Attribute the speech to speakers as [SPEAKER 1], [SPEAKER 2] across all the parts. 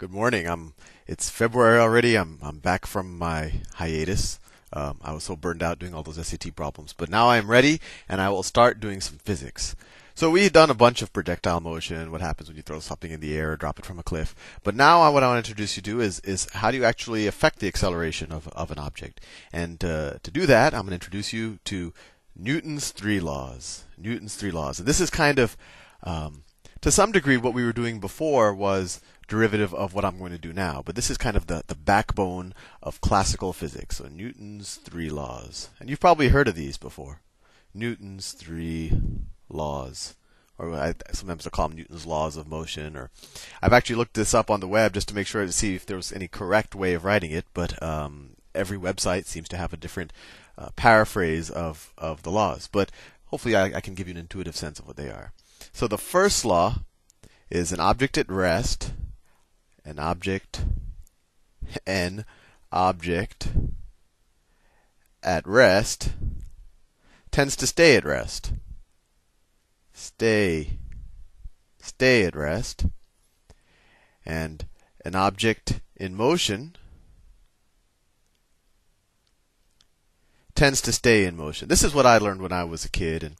[SPEAKER 1] Good morning. It's February already. I'm back from my hiatus. I was so burned out doing all those SAT problems, but now I'm ready, and I will start doing some physics. So we've done a bunch of projectile motion, what happens when you throw something in the air or drop it from a cliff. But now what I want to introduce you to is how do you actually affect the acceleration of an object. And to do that, I'm going to introduce you to Newton's three laws. Newton's three laws. And this is kind of, to some degree, what we were doing before was derivative of what I'm going to do now. But this is kind of the backbone of classical physics. So Newton's three laws. And you've probably heard of these before. Newton's three laws. Or sometimes I call them Newton's laws of motion. Or I've actually looked this up on the web just to make sure to see if there was any correct way of writing it. But every website seems to have a different paraphrase of the laws. But hopefully I can give you an intuitive sense of what they are. So the first law is an object at rest. An object at rest tends to stay at rest. Stay at rest. And an object in motion tends to stay in motion. This is what I learned when I was a kid, and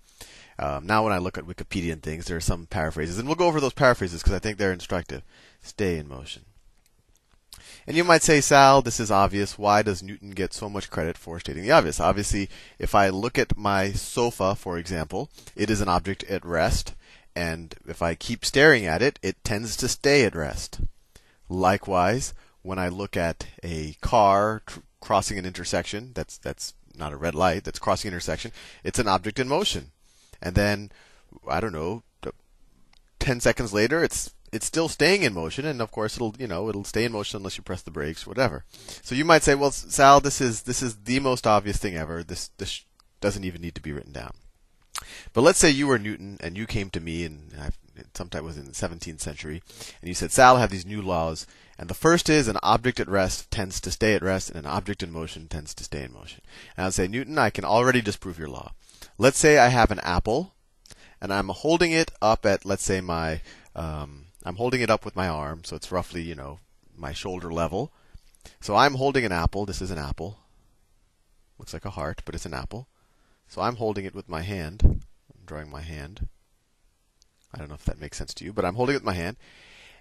[SPEAKER 1] now when I look at Wikipedia and things, there are some paraphrases, and we'll go over those paraphrases because I think they're instructive. Stay in motion. And you might say, Sal, this is obvious. Why does Newton get so much credit for stating the obvious? Obviously, if I look at my sofa, for example, it is an object at rest, and if I keep staring at it, it tends to stay at rest. Likewise, when I look at a car crossing an intersection, that's not a red light, that's crossing an intersection, it's an object in motion. And then, I don't know, 10 seconds later, it's still staying in motion, and of course it'll stay in motion unless you press the brakes, whatever. So you might say, well, Sal, this is the most obvious thing ever. This doesn't even need to be written down. But let's say you were Newton and you came to me, and sometime it was in the 17th century, and you said, Sal, I have these new laws, and the first is an object at rest tends to stay at rest, and an object in motion tends to stay in motion. And I would say, Newton, I can already disprove your law. Let's say I have an apple, and I'm holding it up at, let's say, I'm holding it up with my arm, so it's roughly, my shoulder level. So I'm holding an apple. This is an apple. Looks like a heart, but it's an apple. So I'm holding it with my hand. I'm drawing my hand. I don't know if that makes sense to you, but I'm holding it with my hand.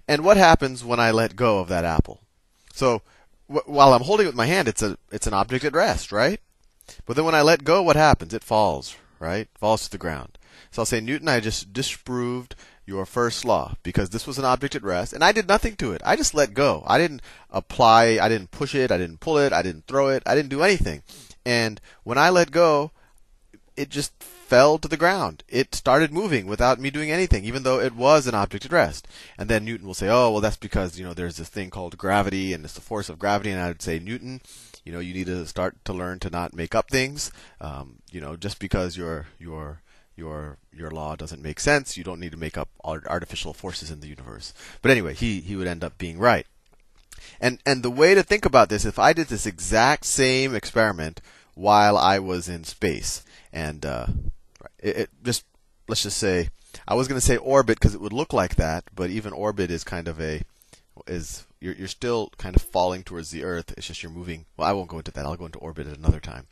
[SPEAKER 1] And what happens when I let go of that apple? So while I'm holding it with my hand, it's an object at rest, right? But then when I let go, what happens? It falls, right? It falls to the ground. So I'll say, Newton, I just disproved your first law because this was an object at rest, and I did nothing to it. I just let go. I didn't apply, I didn't push it, I didn't pull it, I didn't throw it, I didn't do anything. And when I let go, it just fell to the ground. It started moving without me doing anything, even though it was an object at rest. And then Newton will say, oh, well, that's because, there's this thing called gravity, and it's the force of gravity. And I would say, Newton, you need to start to learn to not make up things. Just because your law doesn't make sense, you don't need to make up artificial forces in the universe. But anyway, he would end up being right. And the way to think about this, if I did this exact same experiment while I was in space, and let's just say, I was going to say orbit because it would look like that, but even orbit is kind of you're still kind of falling towards the Earth. It's just you're moving. Well, I won't go into that. I'll go into orbit at another time.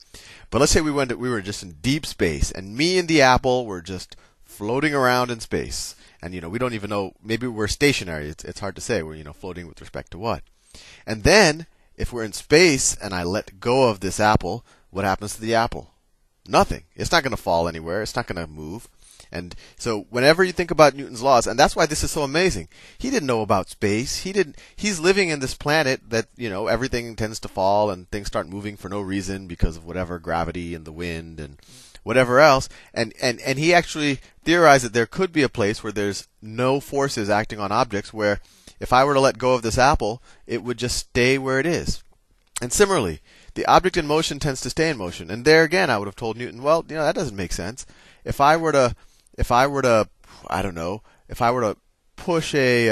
[SPEAKER 1] But let's say we were just in deep space, and me and the apple were just floating around in space. And we don't even know. Maybe we're stationary. It's hard to say. We're floating with respect to what. And then if we're in space and I let go of this apple, what happens to the apple? Nothing. It's not going to fall anywhere. It's not going to move. And so whenever you think about Newton's laws, and that's why this is so amazing. He didn't know about space. He's living in this planet that, everything tends to fall and things start moving for no reason because of whatever gravity and the wind and whatever else. And he actually theorized that there could be a place where there's no forces acting on objects, where if I were to let go of this apple, it would just stay where it is. And similarly, the object in motion tends to stay in motion. And there again, I would have told Newton, well, that doesn't make sense. If I were to push a,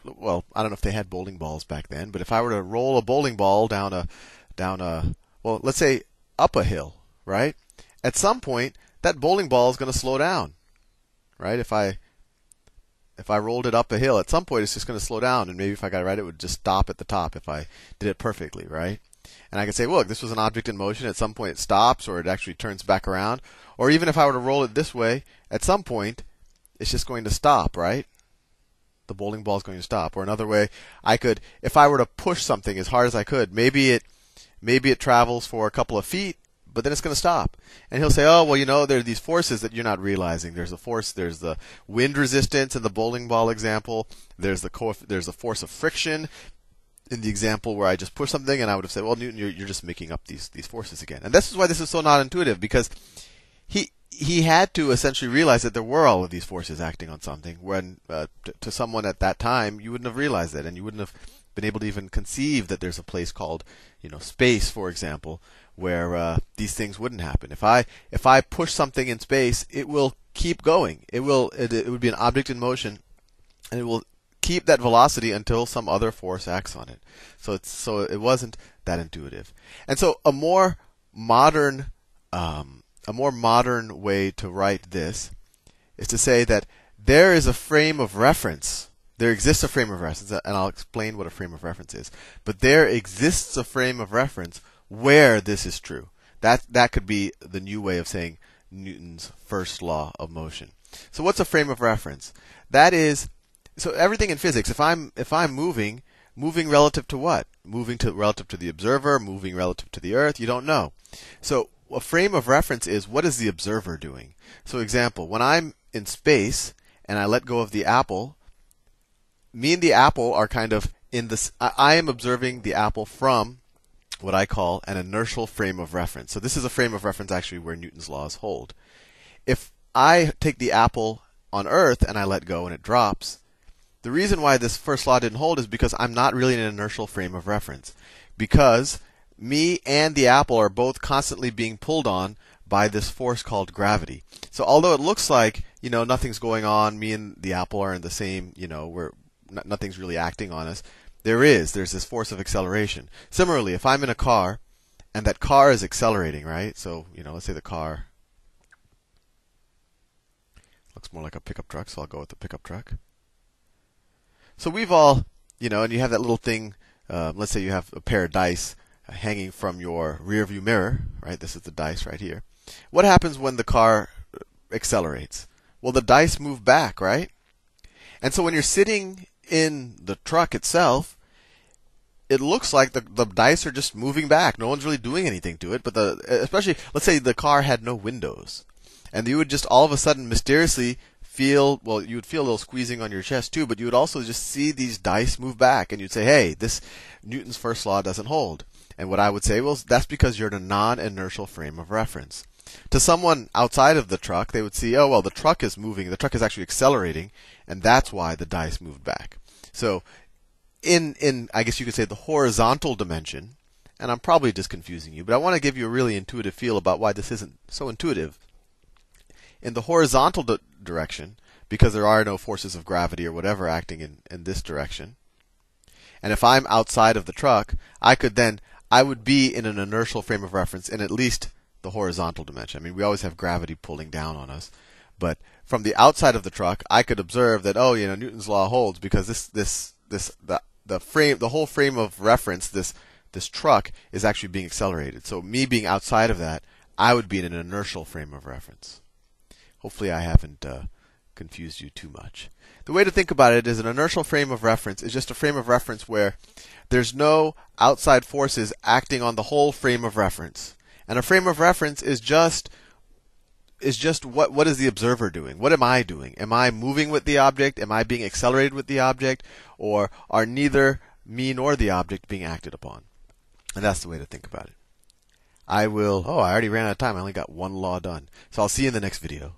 [SPEAKER 1] well, I don't know if they had bowling balls back then, but if I were to roll a bowling ball down a, well, let's say up a hill, right? At some point, that bowling ball is going to slow down, right? If I If I rolled it up a hill, at some point it's just going to slow down, and maybe if I got it right, it would just stop at the top if I did it perfectly, right? And I could say, look, this was an object in motion. At some point it stops, or it actually turns back around. Or even if I were to roll it this way, at some point it's just going to stop, right? The bowling ball is going to stop. Or another way, I could, if I were to push something as hard as I could, maybe it travels for a couple of feet, but then it's going to stop. And he'll say, oh, well, you know, there are these forces that you're not realizing. There's the wind resistance in the bowling ball example. There's the force of friction in the example where I just push something, and I would have said, well, Newton, you're just making up these forces again. And this is why this is so not intuitive, because he had to essentially realize that there were all of these forces acting on something, when to someone at that time, you wouldn't have realized it, and you wouldn't have been able to even conceive that there's a place called, space, for example, where these things wouldn't happen. If I push something in space, it will keep going. It would be an object in motion, and it will keep that velocity until some other force acts on it. So it wasn't that intuitive. And so a more modern way to write this is to say that there is a frame of reference. There exists a frame of reference, and I'll explain what a frame of reference is. But there exists a frame of reference where this is true. That could be the new way of saying Newton's first law of motion. So what's a frame of reference? That is, so everything in physics, if I'm moving relative to what? Relative to the observer, moving relative to the earth, you don't know. So a frame of reference is, what is the observer doing? So example, when I'm in space and I let go of the apple, me and the apple are kind of in this, I am observing the apple from what I call an inertial frame of reference. So this is a frame of reference actually where Newton's laws hold. If I take the apple on Earth and I let go and it drops, the reason why this first law didn't hold is because I'm not really in an inertial frame of reference. Because me and the apple are both constantly being pulled on by this force called gravity. So although it looks like, nothing's going on, me and the apple are in the same, nothing's really acting on us, there's this force of acceleration. Similarly, if I'm in a car and that car is accelerating, right? So, let's say the car looks more like a pickup truck, so I'll go with the pickup truck. So we've all, and you have that little thing, let's say you have a pair of dice hanging from your rear view mirror, right? This is the dice right here. What happens when the car accelerates? Well, the dice move back, right? And so when you're sitting in the truck itself, it looks like the dice are just moving back. No one's really doing anything to it, but especially, let's say the car had no windows. And you would just all of a sudden mysteriously feel, well, you would feel a little squeezing on your chest too, but you would also just see these dice move back, and you'd say, hey, this Newton's first law doesn't hold. And what I would say, well, that's because you're in a non-inertial frame of reference. To someone outside of the truck, they would see, oh, well, the truck is moving, the truck is actually accelerating, and that's why the dice moved back. So in I guess you could say the horizontal dimension, and I'm probably just confusing you, but I want to give you a really intuitive feel about why this isn't so intuitive. In the horizontal direction, because there are no forces of gravity or whatever acting in this direction, and if I'm outside of the truck, I would be in an inertial frame of reference in at least the horizontal dimension. I mean, we always have gravity pulling down on us, but from the outside of the truck, I could observe that, oh, Newton's law holds because the whole frame of reference, this truck is actually being accelerated. So me being outside of that, I would be in an inertial frame of reference. Hopefully I haven't confused you too much. The way to think about it is an inertial frame of reference is just a frame of reference where there's no outside forces acting on the whole frame of reference. And a frame of reference is just what is the observer doing? What am I doing? Am I moving with the object? Am I being accelerated with the object? Or are neither me nor the object being acted upon? And that's the way to think about it. I already ran out of time. I only got one law done. So I'll see you in the next video.